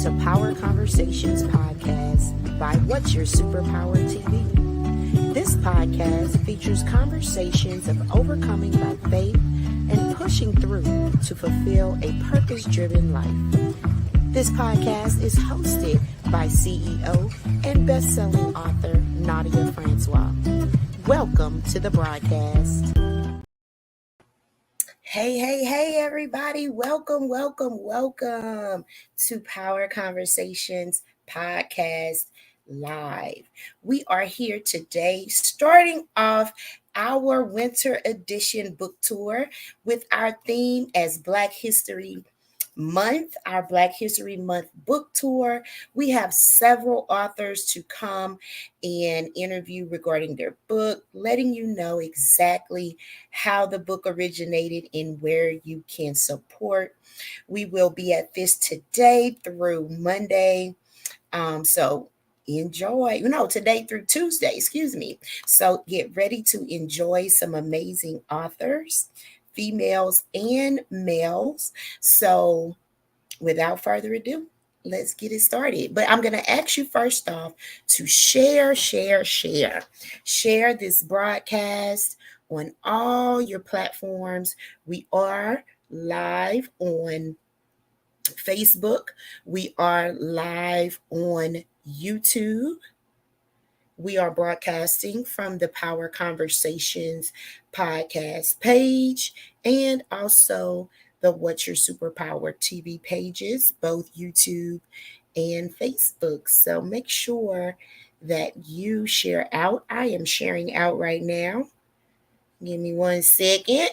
to Power Conversations podcast by What's Your Superpower TV. This podcast features conversations of overcoming by faith and pushing through to fulfill a purpose-driven life. This podcast is hosted by CEO and best-selling author Nadia Francois. Welcome to the broadcast. Hey, everybody. Welcome to Power Conversations Podcast Live. We are here today starting off our winter edition book tour with our theme as Black History Month, our Black History Month book tour. We have several authors to come and interview regarding their book, letting you know exactly how the book originated and where you can support. We will be at this today through Monday. So enjoy, today through Tuesday, So get ready to enjoy some amazing authors, females and males. So without further ado, let's get it started. But I'm going to ask you first off to share this broadcast on all your platforms. We are live on Facebook. We are live on YouTube. We are broadcasting from the Power Conversations podcast page and also the What's Your Superpower TV pages, both YouTube and Facebook. So make sure that you share out. I am sharing out right now. Give me 1 second.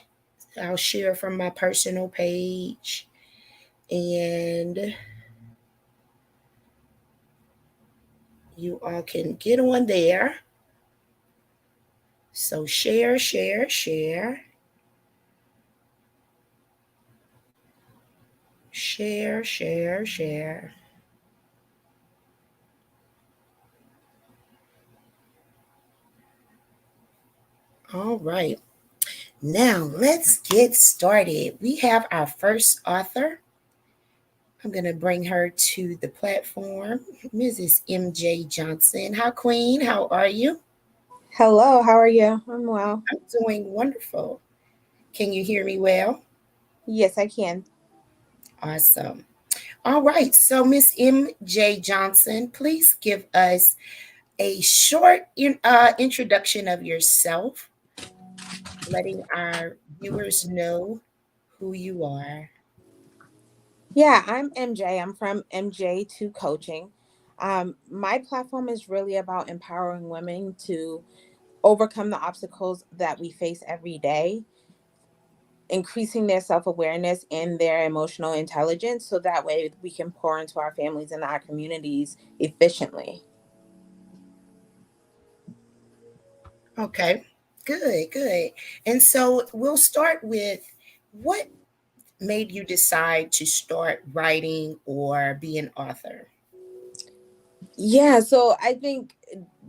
I'll share from my personal page. And you all can get on there. So share. Share. All right. Now let's get started. We have our first author. I'm going to bring her to the platform, Mrs. MJ Johnson. Hi, Queen. How are you? Hello, how are you? I'm well. I'm doing wonderful. Can you hear me well? Yes, I can. Awesome. All right. So, Miss MJ Johnson, please give us a short introduction of yourself, letting our viewers know who you are. Yeah, I'm MJ. I'm from MJ2 Coaching. My platform is really about empowering women to overcome the obstacles that we face every day, increasing their self-awareness and their emotional intelligence so that way we can pour into our families and our communities efficiently. Okay, good. And so we'll start with what made you decide to start writing or be an author? Yeah, so I think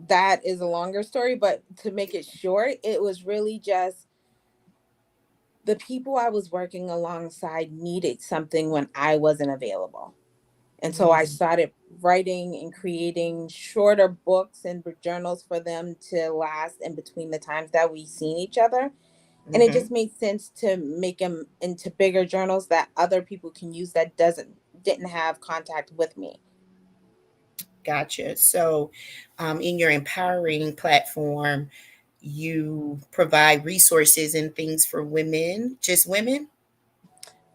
that is a longer story, but to make it short, it was really just the people I was working alongside needed something when I wasn't available. And so I started writing and creating shorter books and journals for them to last in between the times that we seen each other. And it just made sense to make them into bigger journals that other people can use that didn't have contact with me. Gotcha. So in your empowering platform, you provide resources and things for women, just women?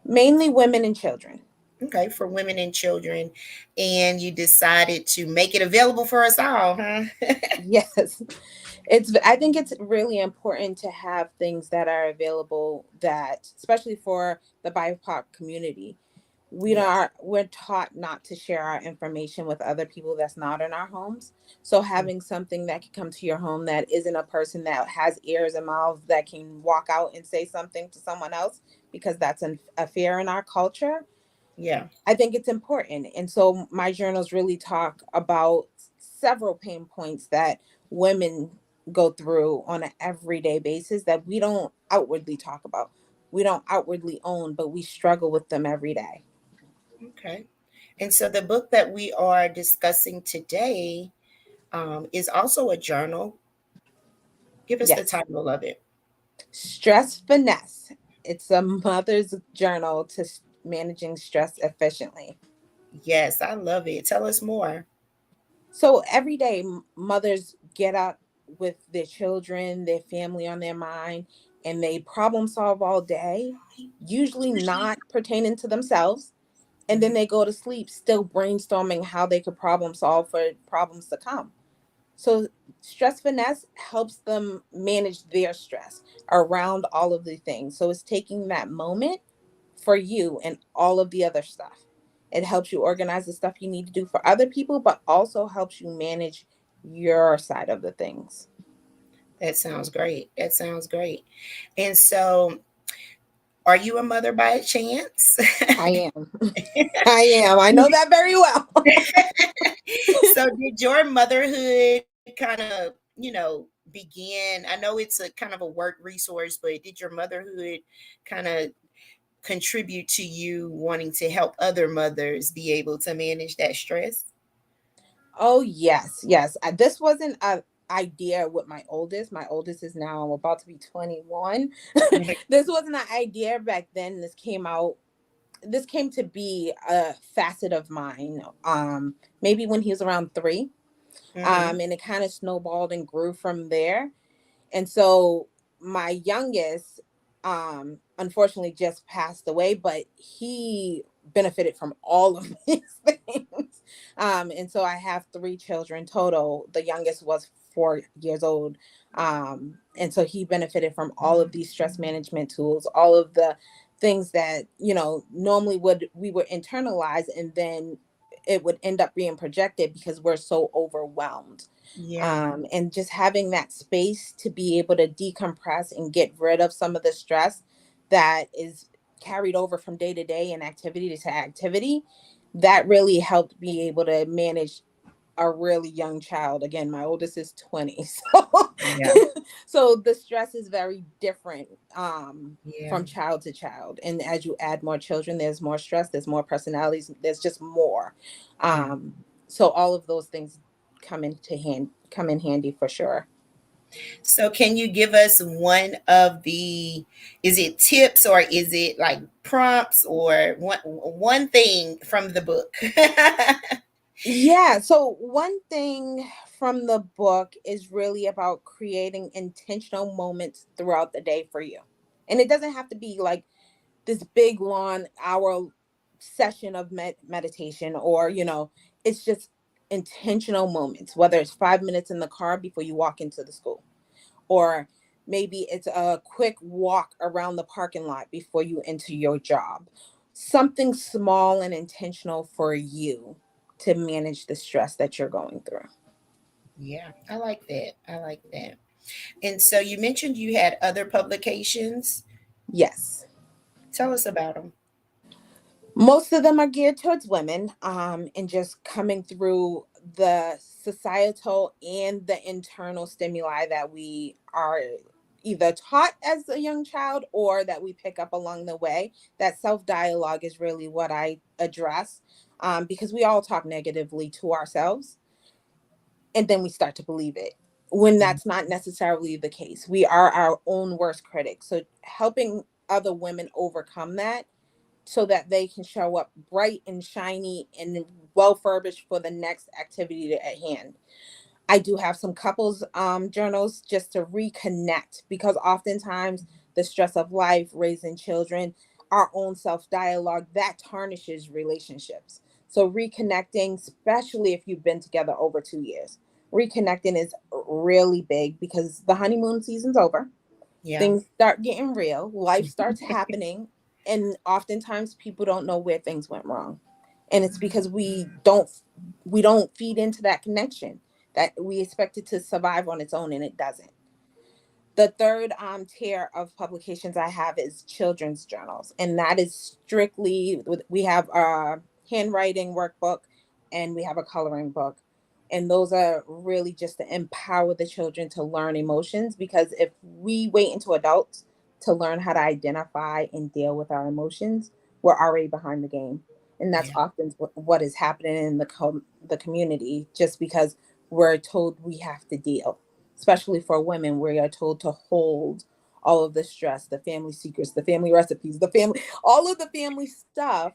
Mainly women and children. Okay, for women and children. And you decided to make it available for us all, huh? Yes. I think it's really important to have things that are available that, especially for the BIPOC community, we're taught not to share our information with other people that's not in our homes. So having something that can come to your home that isn't a person that has ears and mouths that can walk out and say something to someone else, because that's a fear in our culture. Yeah. I think it's important. And so my journals really talk about several pain points that women go through on an everyday basis that we don't outwardly talk about. We don't outwardly own, but we struggle with them every day. Okay. And so the book that we are discussing today is also a journal. Give us the Yes. title of it. Stress Finesse. It's a mother's journal to managing stress efficiently. Yes, I love it. Tell us more. So every day, mothers get up with their children, their family on their mind, and they problem solve all day, usually not pertaining to themselves. And then Mhm. they go to sleep still brainstorming how they could problem solve for problems to come. So stress finesse helps them manage their stress around all of the things. So it's taking that moment for you and all of the other stuff. It helps you organize the stuff you need to do for other people, but also helps you manage your side of the things. That sounds great. That sounds great. And so, are you a mother by chance? I am. I am. I know that very well. So, did your motherhood kind of, begin? I know it's a kind of a work resource, but did your motherhood kind of contribute to you wanting to help other mothers be able to manage that stress? Oh yes, yes. This wasn't a idea with my oldest. My oldest is now about to be 21. Mhm. This wasn't an idea back then. This came to be a facet of mine. Maybe when he was around 3. Mhm. And it kind of snowballed and grew from there. And so my youngest, unfortunately just passed away, but he benefited from all of these things. And so I have 3 children total. The youngest was 4 years old. And so he benefited from all of these stress management tools, all of the things that, normally would internalize, and then it would end up being projected because we're so overwhelmed. Yeah. And just having that space to be able to decompress and get rid of some of the stress that is carried over from day to day and activity to activity, that really helped be able to manage a really young child. Again, my oldest is 20. So Yeah. so the stress is very different Yeah. from child to child. And as you add more children, there's more stress, there's more personalities, there's just more. Yeah. Um, so all of those things come in handy for sure. So can you give us one of the, is it tips or is it like prompts or one thing from the book? Yeah. So, one thing from the book is really about creating intentional moments throughout the day for you. And it doesn't have to be like this big, long hour session of meditation, or, it's just intentional moments, whether it's 5 minutes in the car before you walk into the school, or maybe it's a quick walk around the parking lot before you enter your job. Something small and intentional for you to manage the stress that you're going through. Yeah, I like that. I like that. And so you mentioned you had other publications. Yes. Tell us about them. Most of them are geared towards women, and just coming through the societal and the internal stimuli that we are either taught as a young child or that we pick up along the way. That self dialogue is really what I address, because we all talk negatively to ourselves, and then we start to believe it when Mhm. that's not necessarily the case. We are our own worst critics. So helping other women overcome that so that they can show up bright and shiny and well furbished for the next activity at hand. I do have some couples journals just to reconnect, because oftentimes the stress of life, raising children, our own self dialogue, that tarnishes relationships. So reconnecting, especially if you've been together over 2 years, reconnecting is really big because the honeymoon season's over. Yeah. Things start getting real, life starts happening, and oftentimes people don't know where things went wrong. And it's because we don't feed into that connection, that we expect it to survive on its own, and it doesn't. The third tier of publications I have is children's journals, and that is strictly we have a handwriting workbook and we have a coloring book. And those are really just to empower the children to learn emotions, because if we wait until adults to learn how to identify and deal with our emotions, we're already behind the game. And that's Yeah. often what is happening in the community, just because we're told we have to deal, especially for women. We are told to hold all of the stress, the family secrets, the family recipes, the family, all of the family stuff,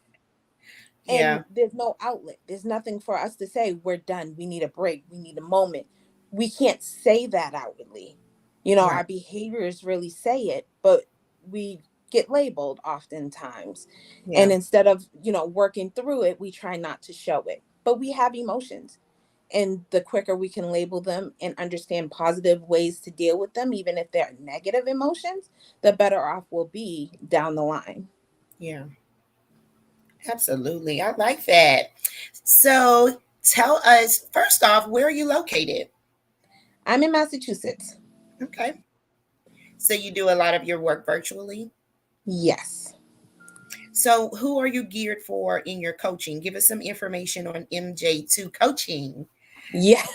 Yeah. and there's no outlet. There's nothing for us to say we're done, we need a break, we need a moment. We can't say that outwardly. Right. Our behaviors really say it, but we get labeled oftentimes. Yeah. And instead of, working through it, we try not to show it. But we have emotions. And the quicker we can label them and understand positive ways to deal with them, even if they're negative emotions, the better off we'll be down the line. Yeah. Absolutely. I like that. So tell us, first off, where are you located? I'm in Massachusetts. Okay. So you do a lot of your work virtually. Yes. So who are you geared for in your coaching? Give us some information on MJ2 coaching. Yes.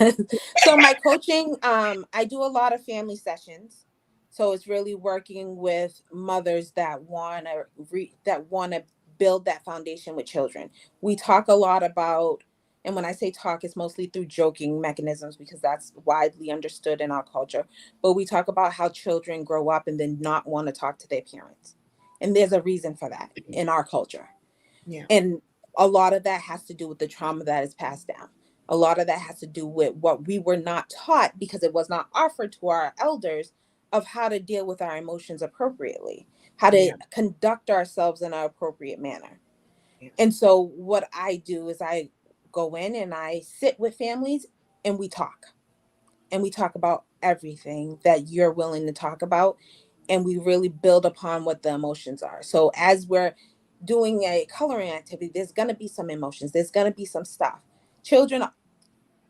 So my coaching, I do a lot of family sessions. So it's really working with mothers that want to build that foundation with children. We talk a lot about, and when I say talk, it's mostly through joking mechanisms because that's widely understood in our culture. But we talk about how children grow up and then not want to talk to their parents. And there's a reason for that in our culture. Yeah. And a lot of that has to do with the trauma that is passed down. A lot of that has to do with what we were not taught because it was not offered to our elders of how to deal with our emotions appropriately, how to Yeah. conduct ourselves in an appropriate manner. Yeah. And so what I do is I go in and I sit with families and we talk about everything that you're willing to talk about, and we really build upon what the emotions are. So as we're doing a coloring activity, there's going to be some emotions, there's going to be some stuff. Children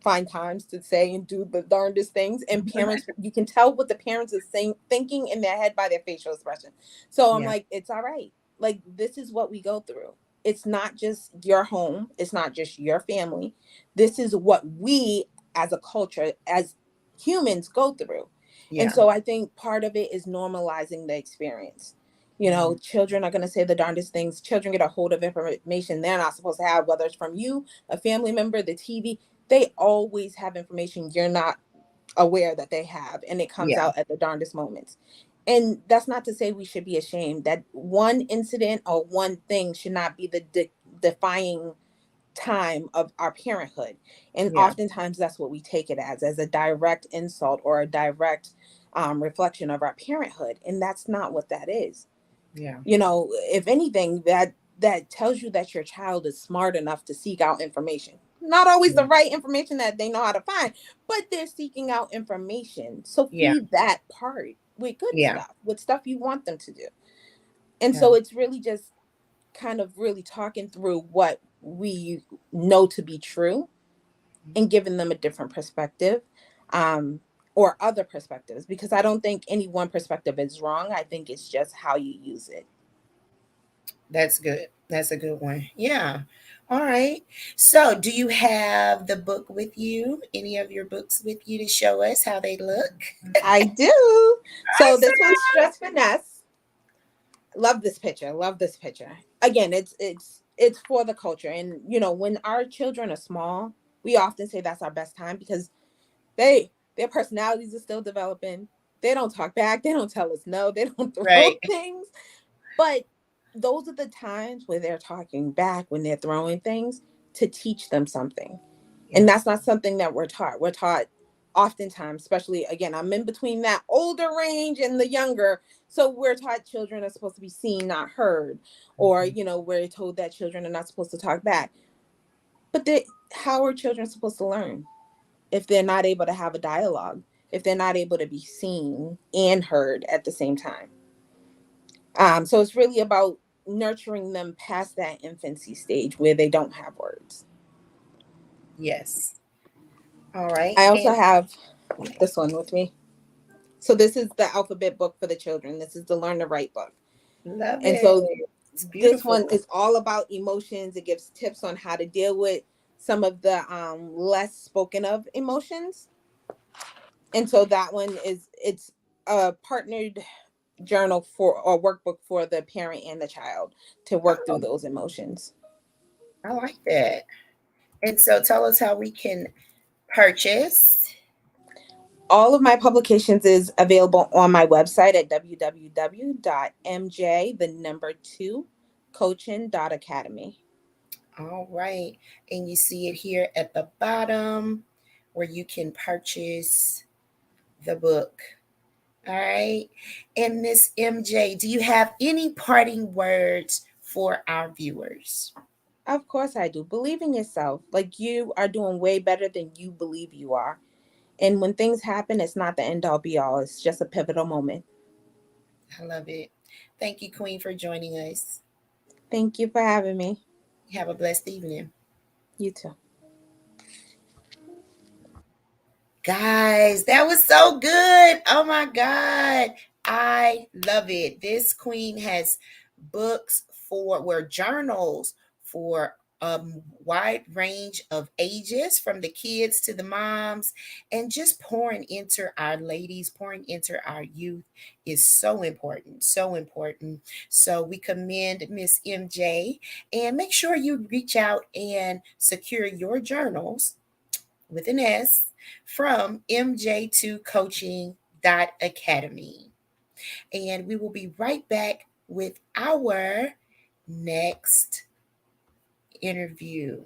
find times to say and do the darndest things, and parents, you can tell what the parents is saying, thinking in their head by their facial expression. So I'm Yeah. like, it's all right. Like, this is what we go through. It's not just your home, it's not just your family. This is what we as a culture, as humans, go through. And Yeah. so I think part of it is normalizing the experience. Mhm. Children are going to say the darndest things. Children get a hold of information they're not supposed to have, whether it's from you, a family member, the TV. They always have information you're not aware that they have, and it comes Yeah. out at the darndest moments. And that's not to say we should be ashamed. That one incident or one thing should not be the defying time of our parenthood. And Yeah. oftentimes that's what we take it as a direct insult or a direct reflection of our parenthood. And that's not what that is. Yeah. If anything, that tells you that your child is smart enough to seek out information. Not always the right information that they know how to find, but they're seeking out information. So Yeah. feed that part with good Yeah. stuff, with stuff you want them to do. And Yeah. so it's really just kind of really talking through what we know to be true and giving them a different perspective, um, or other perspectives, because I don't think any one perspective is wrong. I think it's just how you use it. That's good. That's a good one. Yeah. All right. So, do you have the book with you? Any of your books with you to show us how they look? I do. So this one's Awesome. Stress Finesse. Love this picture. Love this picture. Again, it's for the culture. And when our children are small, we often say that's our best time because their personalities are still developing. They don't talk back. They don't tell us no. They don't throw Right. things. But those are the times where they're talking back, when they're throwing things to teach them something. Yeah. And that's not something that we're taught. We're taught oftentimes, especially again, I'm in between that older range and the younger. So we're taught children are supposed to be seen, not heard, or, Mhm. we're told that children are not supposed to talk back. But how are children supposed to learn if they're not able to have a dialogue, if they're not able to be seen and heard at the same time? So it's really about nurturing them past that infancy stage where they don't have words. Yes. All right. I also And have this one with me. So this is the alphabet book for the children. This is the Learn to Write book. love And it. so It's this beautiful. one is all about emotions. It gives tips on how to deal with some of the less spoken of emotions. And so that one it's a partnered journal for or workbook for the parent and the child to work through Oh, those emotions. I like that. And so tell us how we can purchase. All of my publications is available on my website at www.mj the number 2 coaching.academy. All right. And you see it here at the bottom where you can purchase the book. All right. And Miss MJ, do you have any parting words for our viewers? Of course I do. Believe in yourself. Like, you are doing way better than you believe you are. And when things happen, it's not the end all be all. It's just a pivotal moment. I love it. Thank you, Queen, for joining us. Thank you for having me. Have a blessed evening. You too. Guys, that was so good. Oh my God. I love it. This queen has books journals for a wide range of ages, from the kids to the moms, and just pouring into our ladies, pouring into our youth is so important, so important. So we commend Miss MJ, and make sure you reach out and secure your journals with an S from mj2coaching.academy. And we will be right back with our next interview.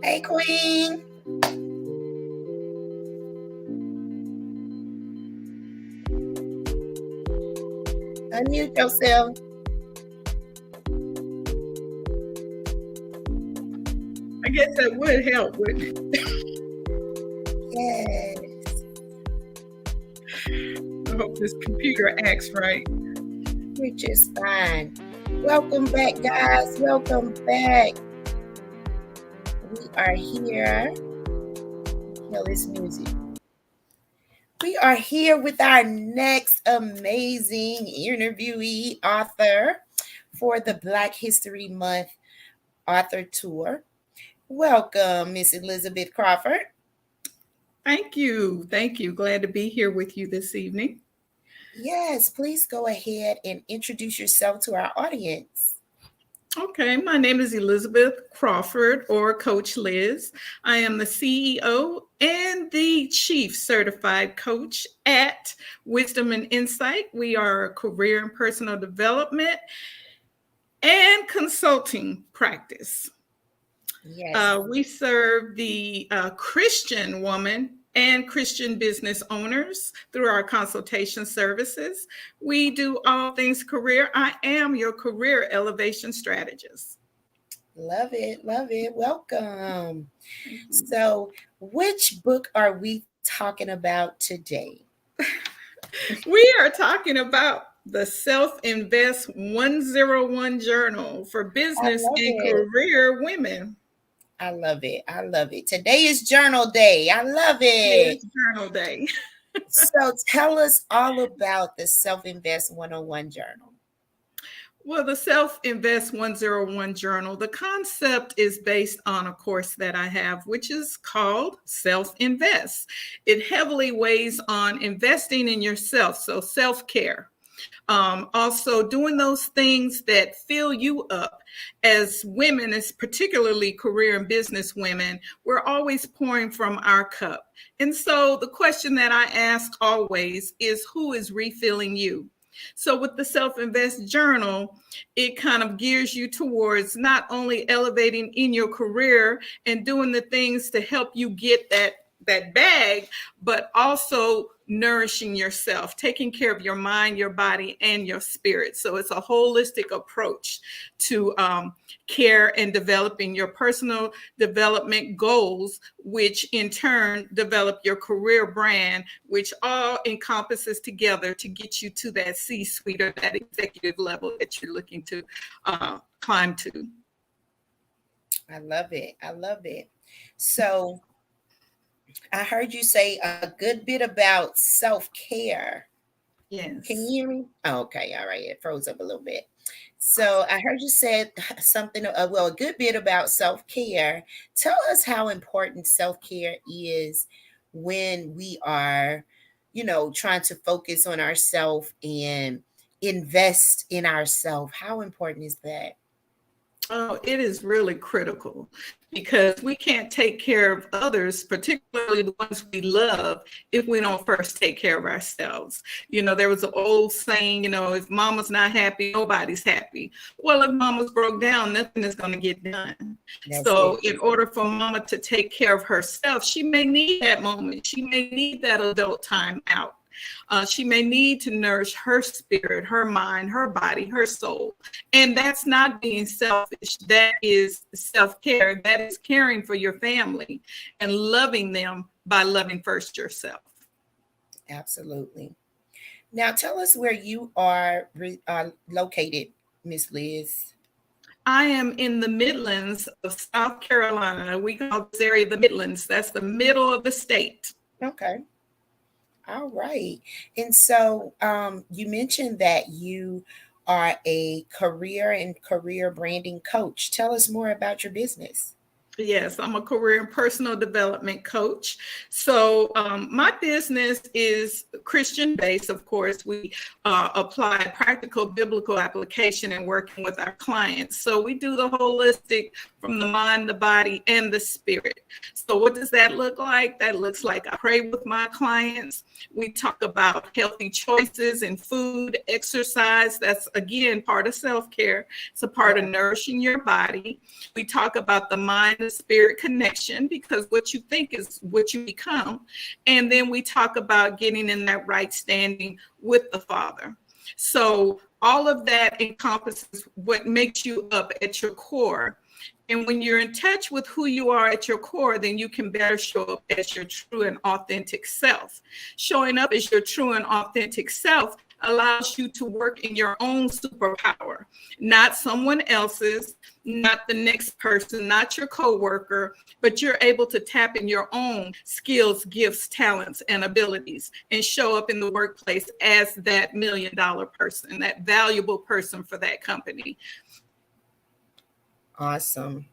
Hey, Queen. Unmute yourself. I guess that would help, wouldn't it? Yes. I hope this computer acts right. You're just fine. Welcome back, guys. Welcome back. We are here. Kill this music. We are here with our next amazing interviewee author for the Black History Month author tour. Welcome, Miss Elizabeth Crawford. Thank you. Thank you. Glad to be here with you this evening. Yes, please go ahead and introduce yourself to our audience. Okay, my name is Elizabeth Crawford, or Coach Liz. I am the CEO and the Chief Certified Coach at Wisdom and Insight. We are a career and personal development and consulting practice. Yes. We serve the Christian woman and Christian business owners through our consultation services. We do all things career. I am your career elevation strategist. Love it. Love it. Welcome. Thank you. So, which book are we talking about today? We are talking about the Self Invest 101 Journal for I business love and it. career women. I love it. I love it. Today is journal day. I love it. It's Journal Day. So tell us all about the Self Invest 101 journal. Well, the Self Invest 101 Journal, the concept is based on a course that I have, which is called Self Invest. It heavily weighs on investing in yourself, so self care. Also, doing those things that fill you up. As women, as particularly career and business women, we're always pouring from our cup. And so the question that I ask always is, who is refilling you? So with the Self Invest Journal, it kind of gears you towards not only elevating in your career and doing the things to help you get that bag, but also nourishing yourself, taking care of your mind, your body, and your spirit. So it's a holistic approach to care and developing your personal development goals, which in turn develop your career brand, which all encompasses together to get you to that C-suite or that executive level that you're looking to climb to. I love it. I love it. So I heard you say a good bit about self care. Can Yes. you hear me? Oh, okay, all right. It froze up a little bit. So I heard you said something, well, a good bit about self care. Tell us how important self care is when we are, trying to focus on ourselves and invest in ourselves. How important is that? Oh, it is really critical because we can't take care of others, particularly the ones we love, if we don't first take care of ourselves. There was an old saying, if mama's not happy, nobody's happy. Well, if mama's broke down, nothing is going to get done. That's So, it. in order for mama to take care of herself, she may need that moment. She may need that adult time out. She may need to nourish her spirit, her mind, her body, her soul. And that's not being selfish. That is self care. That is caring for your family and loving them by loving first yourself. Absolutely. Now, tell us where you are located, Miss Liz. I am in the Midlands of South Carolina. We call this area the Midlands. That's the middle of the state. Okay. All right. And so you mentioned that you are a career and career branding coach. Tell us more about your business. Yes, I'm a career and personal development coach. So, my business is Christian based. Of course, we apply practical biblical application in working with our clients. So, we do the holistic from the mind, the body, and the spirit. So, what does that look like? That looks like I pray with my clients. We talk about healthy choices in food, exercise. That's again part of self care. It's a part of Yeah. nourishing your body. We talk about the mind and spirit connection because what you think is what you become. And then we talk about getting in that right standing with the Father. So all of that encompasses what makes you up at your core. And when you're in touch with who you are at your core, then you can better show up as your true and authentic self. Showing up as your true and authentic self allows you to work in your own superpower, not someone else's, not the next person, not your coworker, but you're able to tap in your own skills, gifts, talents, and abilities and show up in the workplace as that $1 million person, that valuable person for that company. Awesome.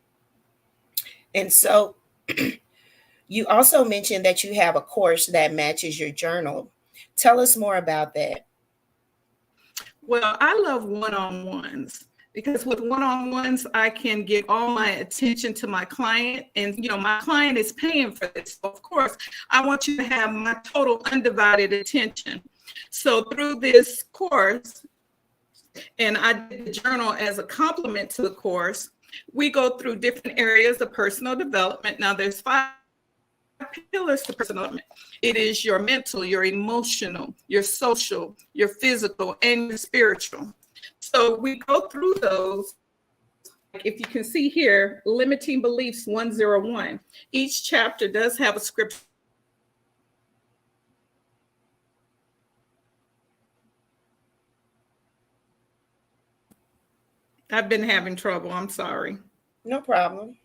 And so you also mentioned that you have a course that matches your journal. Tell us more about that. Well, I love one-on-ones because with one-on-ones, I can give all my attention to my client. And, my client is paying for this. So of course, I want you to have my total undivided attention. So through this course, and I did the journal as a complement to the course, we go through different areas of personal development. Now, there's 5 pillars to personal development. It is your mental, your emotional, your social, your physical, and your spiritual. So we go through those. If you can see here, limiting beliefs 101. Each chapter does have a scripture. I've been having trouble. I'm sorry. No problem.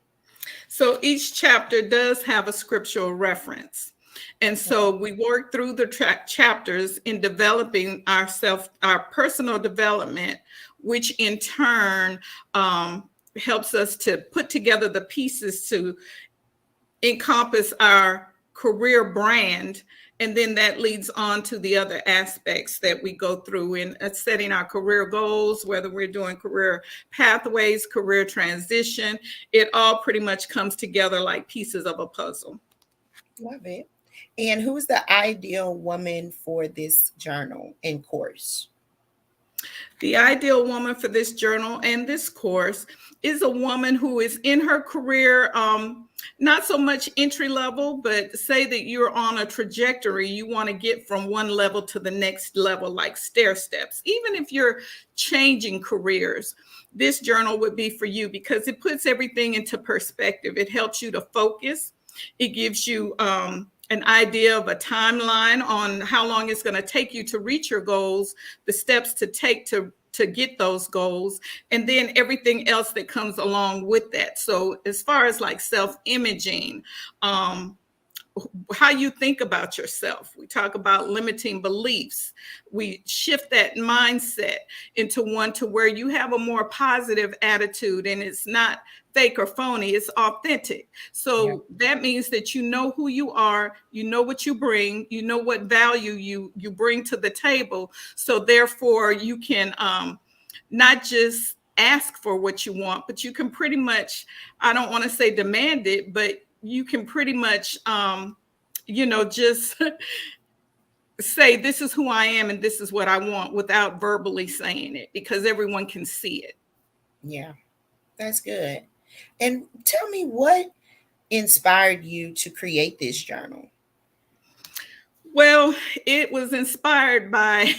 So each chapter does have a scriptural reference. And so we work through the chapters in developing our personal development, which in turn helps us to put together the pieces to encompass our career brand. And then that leads on to the other aspects that we go through in setting our career goals, whether we're doing career pathways, career transition. It all pretty much comes together like pieces of a puzzle. Love it. And who's the ideal woman for this journal and course? The ideal woman for this journal and this course is a woman who is in her career, not so much entry level, but say that you're on a trajectory. You want to get from one level to the next level, like stair steps. Even if you're changing careers, this journal would be for you because it puts everything into perspective. It helps you to focus. It gives you an idea of a timeline on how long it's going to take you to reach your goals, the steps to take to get those goals, and then everything else that comes along with that. So as far as like self-imaging, how you think about yourself. We talk about limiting beliefs. We shift that mindset into one to where you have a more positive attitude, and it's not fake or phony, it's authentic. Yeah. So that means that you know who you are, you know what you bring, you know what value you bring to the table. So therefore you can not just ask for what you want, but you can pretty much, I don't want to say demand it, but you can pretty much just say, this is who I am and this is what I want, without verbally saying it, because everyone can see it. Yeah, that's good. And tell me, what inspired you to create this journal? Well, it was inspired by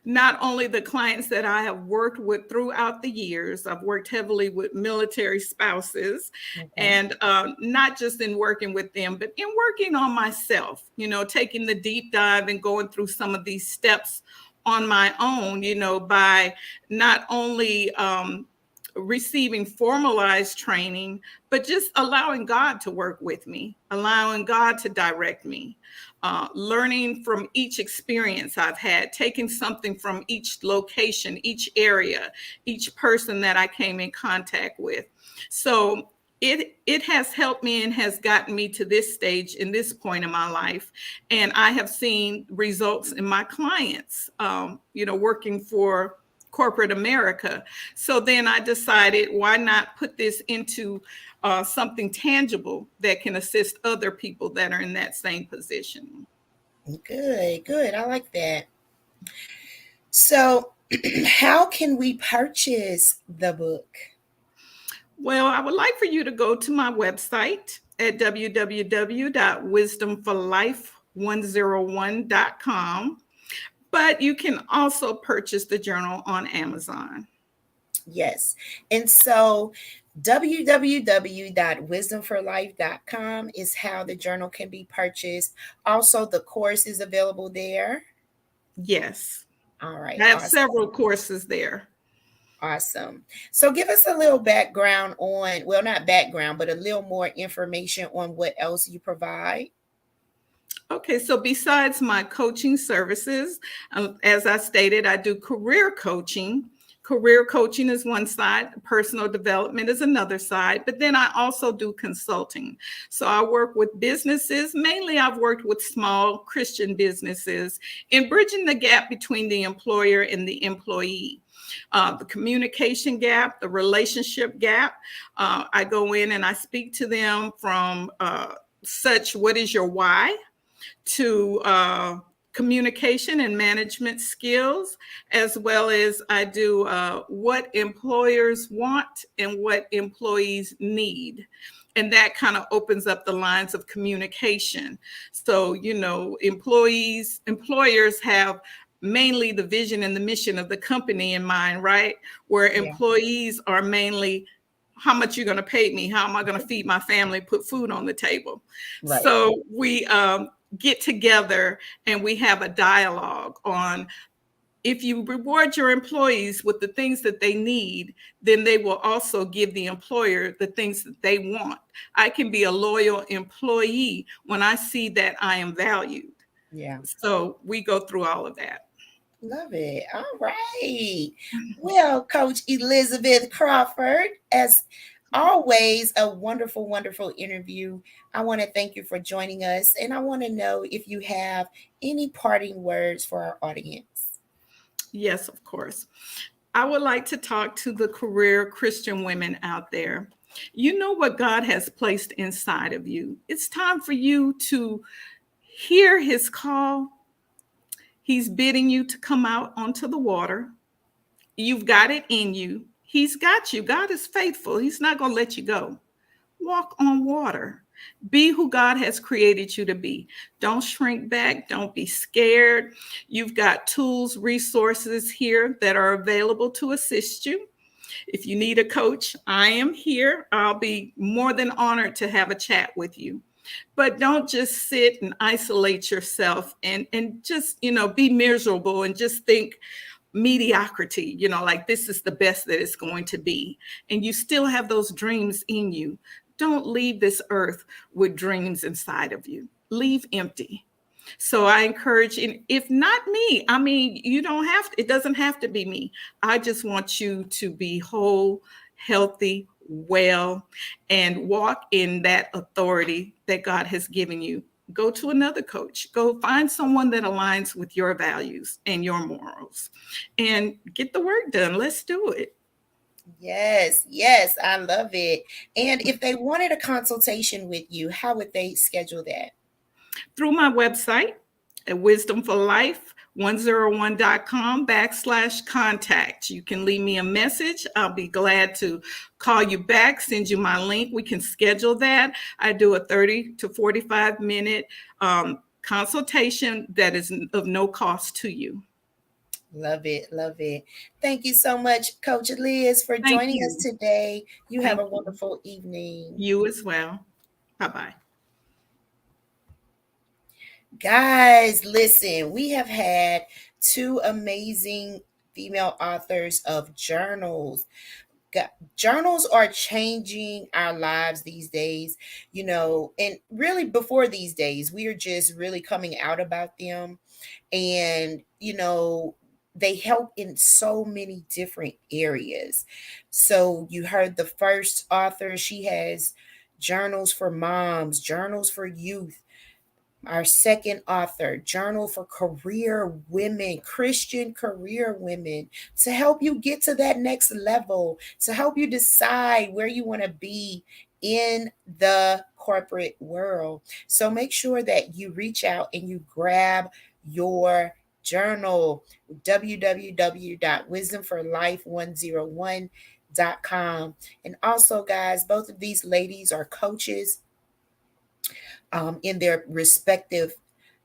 not only the clients that I have worked with throughout the years. I've worked heavily with military spouses, Okay. and not just in working with them, but in working on myself, taking the deep dive and going through some of these steps on my own, by not only receiving formalized training, but just allowing God to work with me, allowing God to direct me, learning from each experience I've had, taking something from each location, each area, each person that I came in contact with. So it has helped me and has gotten me to this stage in this point in my life. And I have seen results in my clients, working for corporate America. So then I decided, why not put this into something tangible that can assist other people that are in that same position. Good, good. I like that. So, how can we purchase the book? Well, I would like for you to go to my website at www.wisdomforlife101.com, but you can also purchase the journal on Amazon. Yes. And so, www.wisdomforlife.com is how the journal can be purchased. Also, the course is available there. Yes, All right, I have awesome. several courses there. Awesome. So give us a little background on, well, not background, but a little more information on what else you provide. Okay, so besides my coaching services, as I stated, I do career coaching. Career coaching is one side, personal development is another side, but then I also do consulting. So I work with businesses. Mainly, I've worked with small Christian businesses in bridging the gap between the employer and the employee. The communication gap, the relationship gap. I go in and I speak to them from such, what is your why? To communication and management skills, as well as I do what employers want and what employees need. And that kind of opens up the lines of communication. So, employers have mainly the vision and the mission of the company in mind, right? Where Yeah, employees are mainly, how much you're going to pay me? How am I going to feed my family, put food on the table? right. So we get together and we have a dialogue on, if you reward your employees with the things that they need, then they will also give the employer the things that they want. I can be a loyal employee when I see that I am valued. Yeah. So we go through all of that. Love it. All right. Well, Coach Elizabeth Crawford, as always, a wonderful, wonderful interview. I want to thank you for joining us. And I want to know if you have any parting words for our audience. Yes, of course. I would like to talk to the career Christian women out there. You know what God has placed inside of you. It's time for you to hear his call. He's bidding you to come out onto the water. You've got it in you. He's got you. God is faithful. He's not going to let you go. Walk on water. Be who God has created you to be. Don't shrink back. Don't be scared. You've got tools, resources here that are available to assist you. If you need a coach, I am here. I'll be more than honored to have a chat with you. But don't just sit and isolate yourself and just, be miserable and just think mediocrity, like this is the best that it's going to be. And you still have those dreams in you. Don't leave this earth with dreams inside of you. leave empty. So I encourage, and if not me, I mean, you don't have to, it doesn't have to be me. I just want you to be whole, healthy, well, and walk in that authority that God has given you. Go to another coach. Go find someone that aligns with your values and your morals and get the work done. Let's do it. Yes, yes, I love it. And if they wanted a consultation with you, how would they schedule that? Through my website at wisdomforlife101.com/contact. You can leave me a message. I'll be glad to call you back, send you my link. We can schedule that. I do a 30 to 45-minute consultation that is of no cost to you. Love it, love it. Thank you so much, Coach Liz, for Thank joining us you. today. You have Thank a you. wonderful evening. You as well. Bye bye. Guys, listen, we have had two amazing female authors of journals. Journals are changing our lives these days, and really before these days, we are just really coming out about them. And, they help in so many different areas. So you heard the first author, she has journals for moms, journals for youth. Our second author, Journal for Career Women, Christian career women, to help you get to that next level, to help you decide where you want to be in the corporate world. So make sure that you reach out and you grab your journal, www.wisdomforlife101.com. And also, guys, both of these ladies are coaches in their respective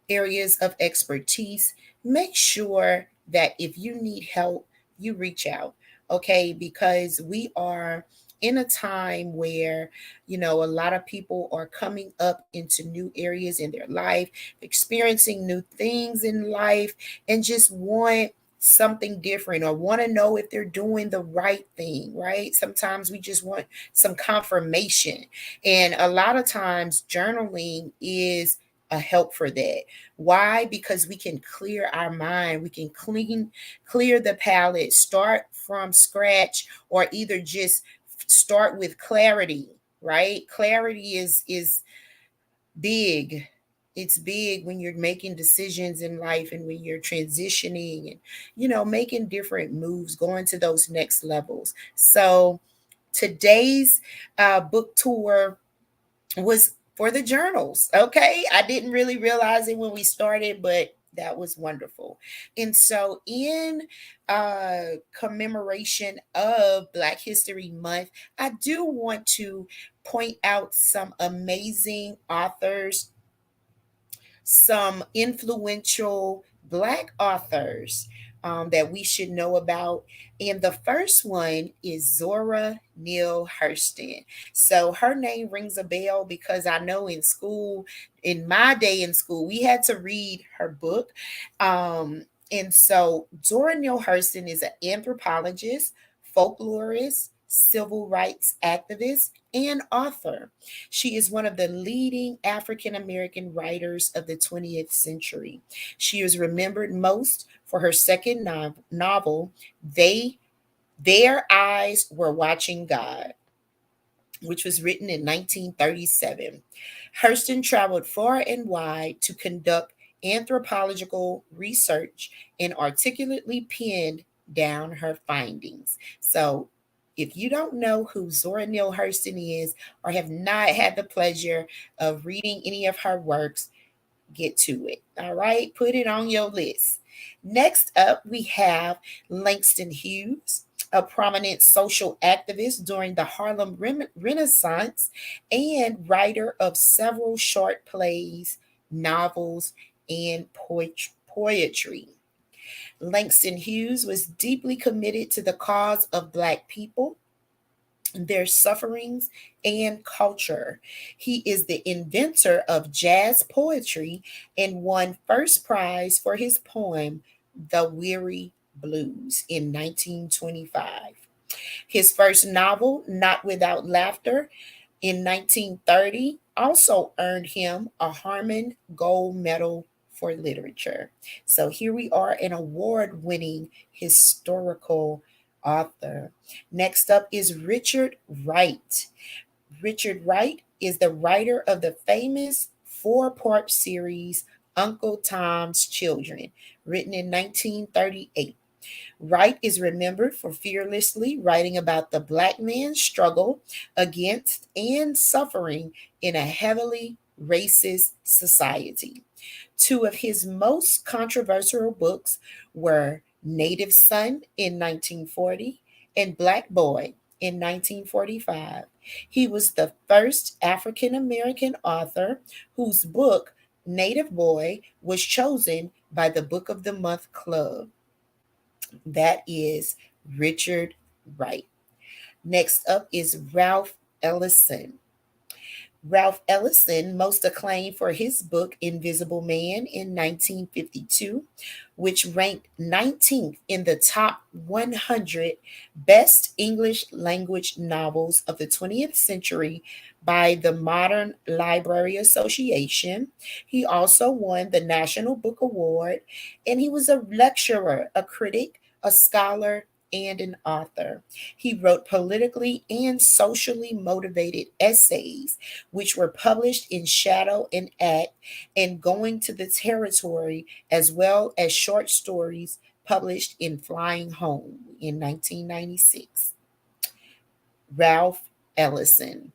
areas of expertise. Make sure that if you need help, you reach out, okay? Because we are in a time where, a lot of people are coming up into new areas in their life, experiencing new things in life, and just want something different or want to know if they're doing the right thing, right? Sometimes we just want some confirmation. And a lot of times, journaling is a help for that. Why? Because we can clear our mind, we can clear the palette, start from scratch, or either just start with clarity, right? Clarity is big. It's big when you're making decisions in life and when you're transitioning and making different moves, going to those next levels. So today's book tour was for the journals. Okay. I didn't really realize it when we started, but that was wonderful. And so, in commemoration of Black History Month, I do want to point out some amazing authors, some influential Black authors that we should know about. And the first one is Zora Neale Hurston. So her name rings a bell because I know in school, in my day in school, we had to read her book. And so Zora Neale Hurston is an anthropologist, folklorist, civil rights activist, and author. She is one of the leading African American writers of the 20th century. She is remembered most for her second novel, Their Eyes Were Watching God, which was written in 1937. Hurston traveled far and wide to conduct anthropological research and articulately penned down her findings. So, if you don't know who Zora Neale Hurston is or have not had the pleasure of reading any of her works, get to it. All right, put it on your list. Next up, we have Langston Hughes, a prominent social activist during the Harlem Renaissance and writer of several short plays, novels, and poetry. Langston Hughes was deeply committed to the cause of Black people, their sufferings, and culture. He is the inventor of jazz poetry and won first prize for his poem, The Weary Blues, in 1925. His first novel, Not Without Laughter, in 1930 also earned him a Harmon Gold Medal for Literature. So here we are, an award winning historical author. Next up is Richard Wright. Richard Wright is the writer of the famous four-part series Uncle Tom's Children, written in 1938. Wright is remembered for fearlessly writing about the Black man's struggle against and suffering in a heavily racist society. Two of his most controversial books were Native Son in 1940 and Black Boy in 1945. He was the first African American author whose book, Native Boy, was chosen by the Book of the Month Club. That is Richard Wright. Next up is Ralph Ellison. Ralph Ellison, most acclaimed for his book Invisible Man in 1952, which ranked 19th in the top 100 best English language novels of the 20th century by the Modern Library Association. He also won the National Book Award, and he was a lecturer, a critic, a scholar, and an author. He wrote politically and socially motivated essays which were published in Shadow and Act and Going to the Territory, as well as short stories published in Flying Home in 1996. Ralph Ellison.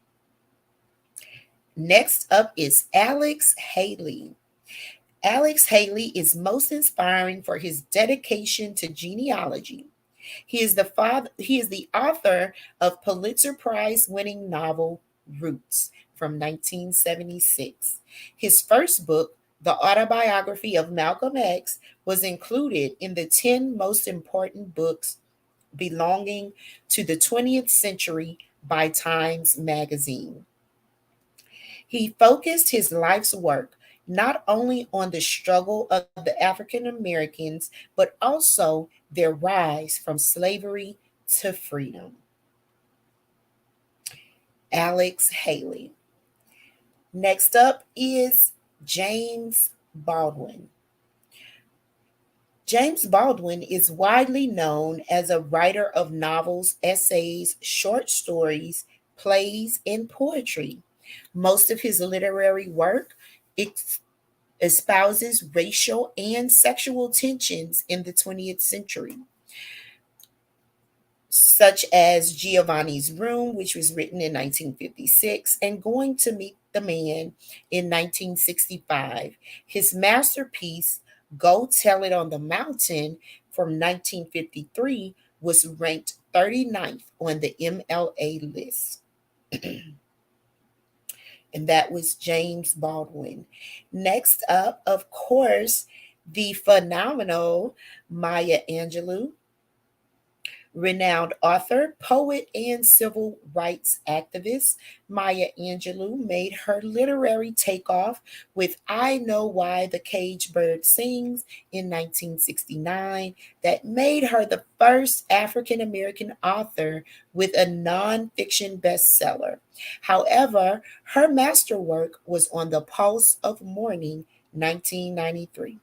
Next up is Alex Haley. Alex Haley is most inspiring for his dedication to genealogy. He is the author of Pulitzer Prize winning novel Roots from 1976. His first book, The Autobiography of Malcolm X, was included in the 10 most important books belonging to the 20th century by Times Magazine. He focused his life's work not only on the struggle of the African Americans, but also their rise from slavery to freedom. Alex Haley. Next up is James Baldwin. James Baldwin is widely known as a writer of novels, essays, short stories, plays, and poetry. Most of his literary work espouses racial and sexual tensions in the 20th century, such as Giovanni's Room, which was written in 1956, and Going to Meet the Man in 1965. His masterpiece, Go Tell It on the Mountain from 1953, was ranked 39th on the MLA list. And that was James Baldwin. Next up, of course, the phenomenal Maya Angelou, renowned author, poet, and civil rights activist. Maya Angelou made her literary takeoff with I Know Why the Cage Bird Sings in 1969, that made her the first African American author with a nonfiction bestseller. However, her masterwork was on the Pulse of Morning, 1993.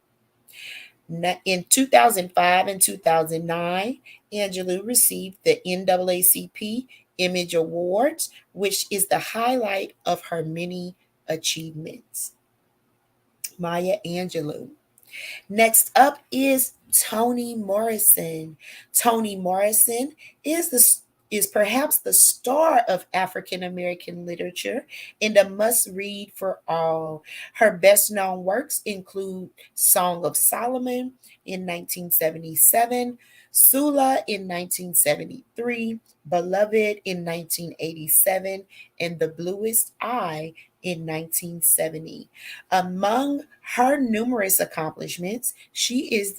In 2005 and 2009, Angelou received the NAACP Image Awards, which is the highlight of her many achievements. Maya Angelou. Next up is Toni Morrison. Toni Morrison is the is perhaps the star of African American literature and a must read for all. Her best known works include Song of Solomon in 1977, Sula in 1973, Beloved in 1987, and The Bluest Eye in 1970. Among her numerous accomplishments, she is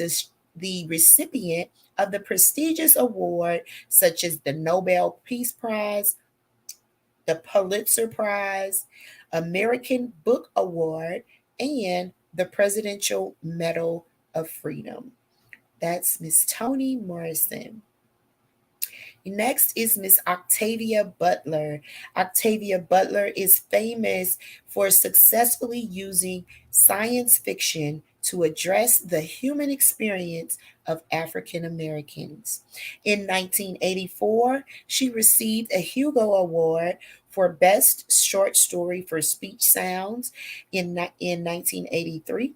the recipient of the prestigious award such as the Nobel Peace Prize, the Pulitzer Prize, American Book Award, and the Presidential Medal of Freedom. That's Miss Toni Morrison. Next is Miss Octavia Butler. Octavia Butler is famous for successfully using science fiction to address the human experience of African Americans. In 1984, she received a Hugo Award for Best Short Story for Speech Sounds in 1983,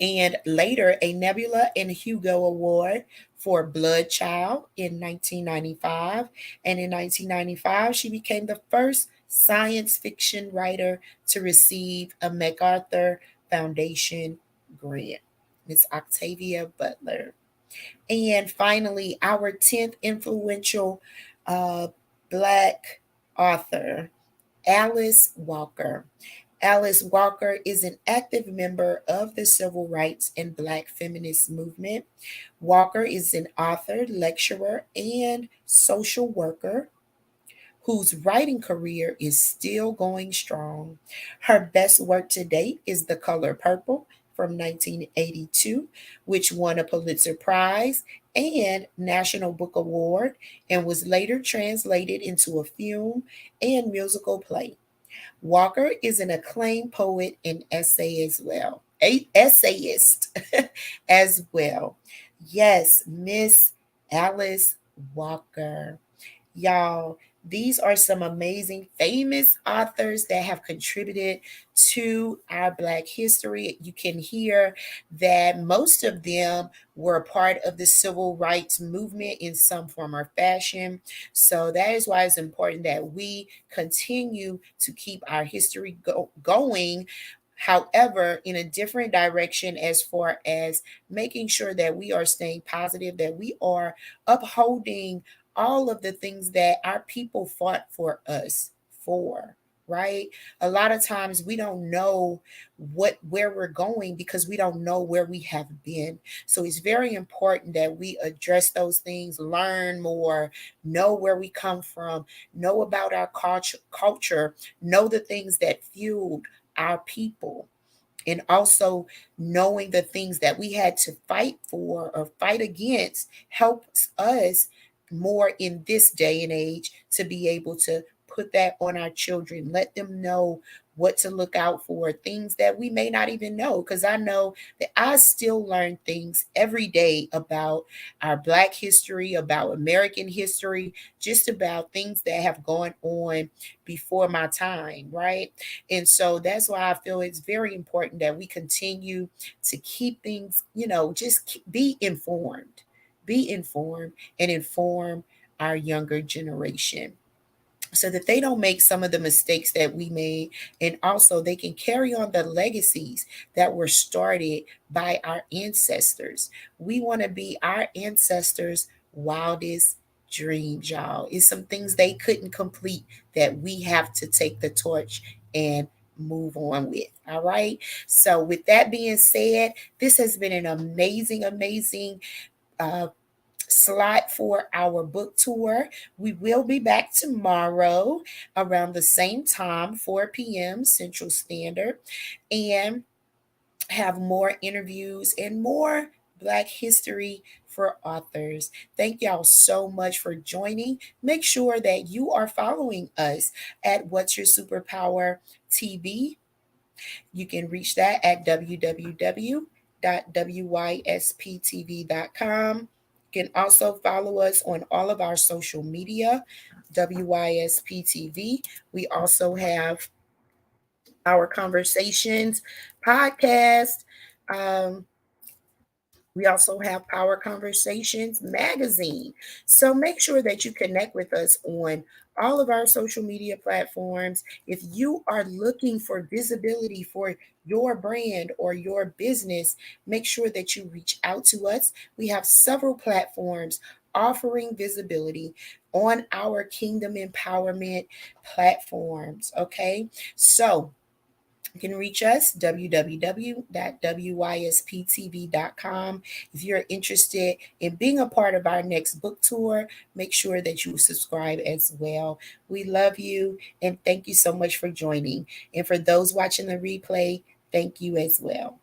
and later a Nebula and Hugo Award for Blood Child in 1995. And in 1995, she became the first science fiction writer to receive a MacArthur Foundation grant. Miss Octavia Butler. And finally, our 10th influential uh, Black author, Alice Walker. Alice Walker is an active member of the civil rights and Black feminist movement. Walker is an author, lecturer, and social worker whose writing career is still going strong. Her best work to date is The Color Purple from 1982, which won a Pulitzer Prize and National Book Award and was later translated into a film and musical play. Walker is an acclaimed poet and essayist as well. Yes, Miss Alice Walker. Y'all, these are some amazing, famous authors that have contributed to our Black history. You can hear that most of them were a part of the civil rights movement in some form or fashion. So that is why it's important that we continue to keep our history going. However, in a different direction, as far as making sure that we are staying positive, that we are upholding all of the things that our people fought for us for, right? A lot of times we don't know where we're going because we don't know where we have been. So it's very important that we address those things, learn more, know where we come from, know about our culture, know the things that fueled our people, and also knowing the things that we had to fight for or fight against helps us more in this day and age to be able to put that on our children, let them know what to look out for, things that we may not even know, because I know that I still learn things every day about our Black history, about American history, just about things that have gone on before my time, right? And so that's why I feel it's very important that we continue to keep things, just be informed and inform our younger generation so that they don't make some of the mistakes that we made, and also they can carry on the legacies that were started by our ancestors. We want to be our ancestors' wildest dreams, y'all. It's some things they couldn't complete that we have to take the torch and move on with. All right. So, with that being said, this has been an amazing uh, slot for our book tour. We will be back tomorrow around the same time, 4 p.m. Central Standard, and have more interviews and more Black history for authors. Thank y'all so much for joining. Make sure that you are following us at What's Your Superpower TV. You can reach that at www.wysptv.com. You can also follow us on all of our social media, WYSP TV. We also have our conversations podcast. Um, we also have Power Conversations magazine. So make sure that you connect with us on all of our social media platforms. If you are looking for visibility for your brand or your business, make sure that you reach out to us. We have several platforms offering visibility on our Kingdom Empowerment platforms. Okay. So, you can reach us www.wysptv.com. If you're interested in being a part of our next book tour, make sure that you subscribe as well. We love you and thank you so much for joining. And for those watching the replay, thank you as well.